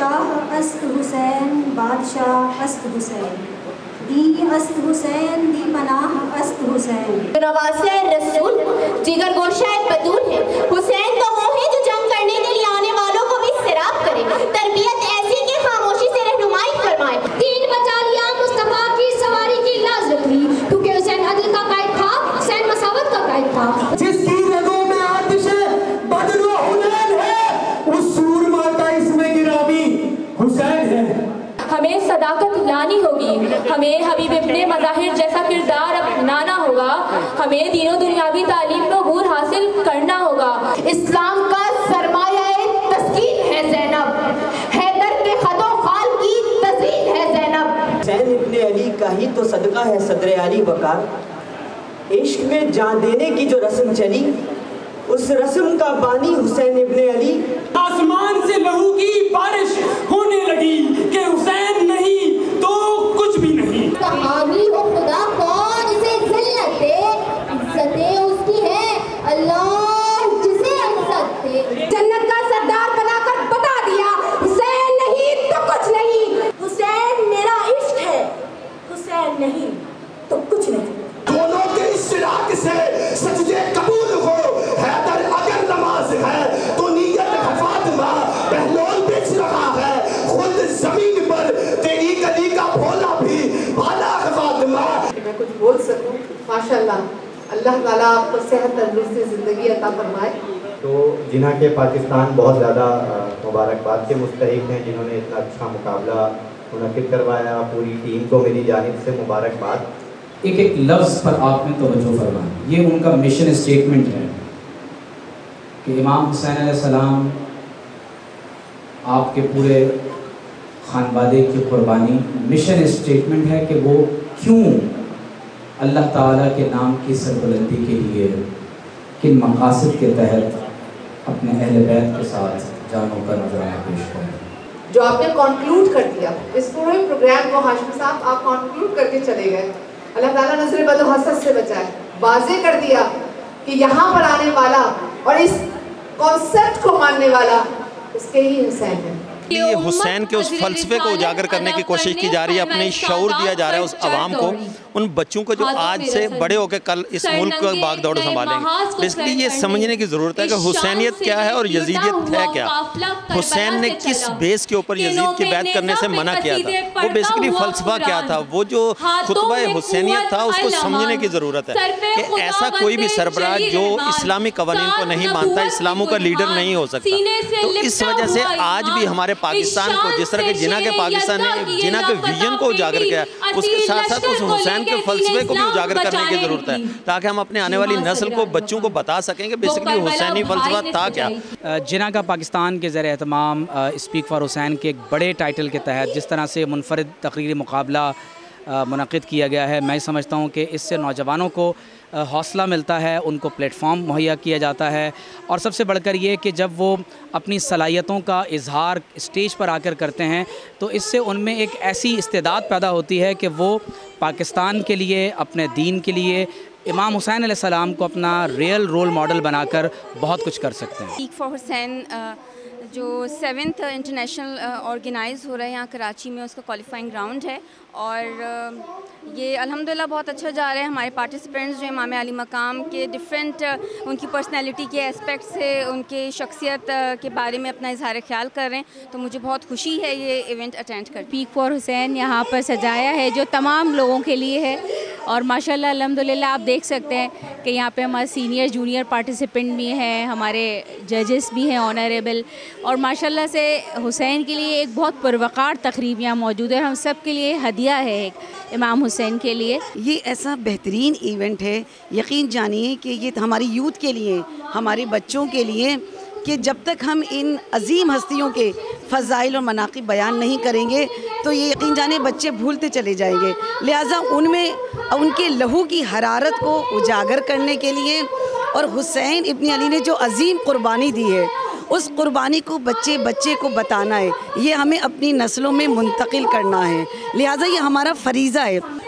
شاہ است حسین بادشاہ است حسین، دی است حسین دی پناہ است حسین۔ نواسہ رسول جگر گوشہ بدول ہے، حسین تو وہ ہے جو جنگ کرنے کے لیے آنے والوں کو بھی سراب کرے، تربیت ایسی کہ خاموشی سے رہنمائی فرمائے۔ تین بٹالیاں مصطفیٰ کی سواری کی لازم تھی، کیونکہ حسین عدل کا قائد تھا، حسین مساوت کا قائد تھا۔ جس کی رگوں میں آتش بدر و حنین ہے، اس سورما کا اس میں گرامی حسین ہے۔ ہمیں صداقت لانی ہوگی، ہمیں حبیب ابن مظاہر جیسا کردار اپنانا ہوگا، ہمیں دین و دنیاوی تعلیم کو عبور حاصل کرنا ہوگا۔ اسلام کا سرمایہ تسکین ہے زینب، حیدر کے خد و خال کی تزئین ہے زینب۔ حسین ابن علی کا ہی تو صدقہ ہے صدر علی وقار، عشق میں جان دینے کی جو رسم چلی، اس رسم کا بانی حسین ابن علی۔ آسمان سے لہو کی بارش ہونے لگی کہ حسین نہیں تو کچھ بھی نہیں۔ کہانی ہو خدا کون اسے ذلت دے، عزتیں اس کی ہے اللہ جسے عزت دے۔ جنت کا سردار بنا کر بتا دیا، حسین نہیں تو کچھ نہیں۔ حسین میرا عشق ہے، حسین نہیں تو کچھ نہیں۔ دونوں کے اشتراک سے سجدے قبول ہو، حیدر اگر نماز ہے تو نیت ہے فاطمہ، بہلول بیچ رہا ہے خود زمین پر، تیری گلی کا بھولا بھی بھالا ہے فاطمہ۔ کہ میں کچھ بول سکوں، ماشاءاللہ اللہ تعالیٰ آپ کو صحت تندرستی زندگی عطا فرمائے۔ تو جنہاں کے پاکستان بہت زیادہ مبارکباد کے مستحق ہیں، جنہوں نے اتنا اچھا مقابلہ منعقد کروایا، پوری ٹیم کو میری جانب سے مبارکباد۔ ایک ایک لفظ پر آپ نے توجہ فرمائیں، یہ ان کا مشن اسٹیٹمنٹ ہے کہ امام حسین علیہ السلام آپ کے پورے خانوادے کی قربانی، مشن اسٹیٹمنٹ ہے کہ وہ کیوں اللہ تعالیٰ کے نام کی سربلندی کے لیے کن مقاصد کے تحت اپنے اہل بیت کے ساتھ جانوں کا نذرانہ پیش کریں۔ جو آپ نے کنکلوڈ کر دیا اس پورے پروگرام کو، ہاشم صاحب آپ کنکلوڈ کر کے چلے گئے، اللہ تعالیٰ نظر بد و حسد سے بچائے، واضح کر دیا کہ یہاں پر آنے والا اور اس کانسیپٹ کو ماننے والا اس کے ہی حسین ہے۔ یہ حسین کے اس فلسفے کو اجاگر کرنے کی کوشش کی جا رہی ہے، اپنے شعور دیا جا رہا ہے اس عوام کو، ان بچوں کو جو آج سے بڑے ہو کے کل اس ملک کو باغ دوڑ سنبھالیں گے۔ بیسکلی یہ سمجھنے کی ضرورت ہے کہ حسینیت کیا ہے اور یزیدیت ہے کیا۔ حسین نے کس بیس کے اوپر یزید کی بیعت کرنے سے منع کیا تھا، وہ بیسکلی فلسفہ کیا تھا، وہ جو خطبہ حسینیت تھا اس کو سمجھنے کی ضرورت ہے کہ ایسا کوئی بھی سربراہ جو اسلامی قوانین کو نہیں مانتا اسلاموں کا لیڈر نہیں ہو سکتا۔ تو اس وجہ سے آج بھی ہمارے پاکستان کو جس طرح کے جناح کے پاکستان نے جناح کے ویژن کو اجاگر کیا، اس کے ساتھ ساتھ اس حسین کے فلسفے کو بھی اجاگر کرنے کی ضرورت ہے تاکہ ہم اپنے آنے والی نسل کو بچوں کو بتا سکیں کہ بیسکلی حسینی فلسفہ تھا کیا۔ جناح کا پاکستان کے زیر اہتمام اسپیک فار حسین کے ایک بڑے ٹائٹل کے تحت جس طرح سے منفرد تقریری مقابلہ منعقد کیا گیا ہے، میں سمجھتا ہوں کہ اس سے نوجوانوں کو حوصلہ ملتا ہے، ان کو پلیٹ فارم مہیا کیا جاتا ہے، اور سب سے بڑھ کر یہ کہ جب وہ اپنی صلاحیتوں کا اظہار اسٹیج پر آ کر کرتے ہیں تو اس سے ان میں ایک ایسی استعداد پیدا ہوتی ہے کہ وہ پاکستان کے لیے، اپنے دین کے لیے امام حسین علیہ السلام کو اپنا ریئل رول ماڈل بنا کر بہت کچھ کر سکتے ہیں۔ اسپیک فار حسین جو 7th انٹرنیشنل آرگنائز ہو رہا ہے یہاں کراچی میں، اس کا کوالیفائنگ راؤنڈ ہے، اور یہ الحمدللہ بہت اچھا جا رہا ہے۔ ہمارے پارٹیسپینٹس جو امام علی مقام کے ڈفرینٹ ان کی پرسنالٹی کے اسپیکٹ سے، ان کے شخصیت کے بارے میں اپنا اظہار خیال کر رہے ہیں، تو مجھے بہت خوشی ہے یہ ایونٹ اٹینڈ کر۔ اسپیک فار حسین یہاں پر سجایا ہے جو تمام لوگوں کے لیے ہے، اور ماشاءاللہ الحمدللہ آپ دیکھ سکتے ہیں کہ یہاں پہ ہمارے سینئر جونیئر پارٹیسپینٹ بھی ہیں، ہمارے ججز بھی ہیں آنریبل، اور ماشاءاللہ سے حسین کے لیے ایک بہت پروقار تقریب یہاں موجود ہے، اور ہم سب کے لیے ہدیہ ہے ایک امام حسین کے لیے۔ یہ ایسا بہترین ایونٹ ہے، یقین جانیے کہ یہ ہماری یوتھ کے لیے، ہمارے بچوں کے لیے، کہ جب تک ہم ان عظیم ہستیوں کے فضائل اور مناقب بیان نہیں کریں گے تو یہ یقین جانے بچے بھولتے چلے جائیں گے، لہٰذا ان میں ان کے لہو کی حرارت کو اجاگر کرنے کے لیے، اور حسین ابن علی نے جو عظیم قربانی دی ہے اس قربانی کو بچے بچے کو بتانا ہے، یہ ہمیں اپنی نسلوں میں منتقل کرنا ہے، لہٰذا یہ ہمارا فریضہ ہے۔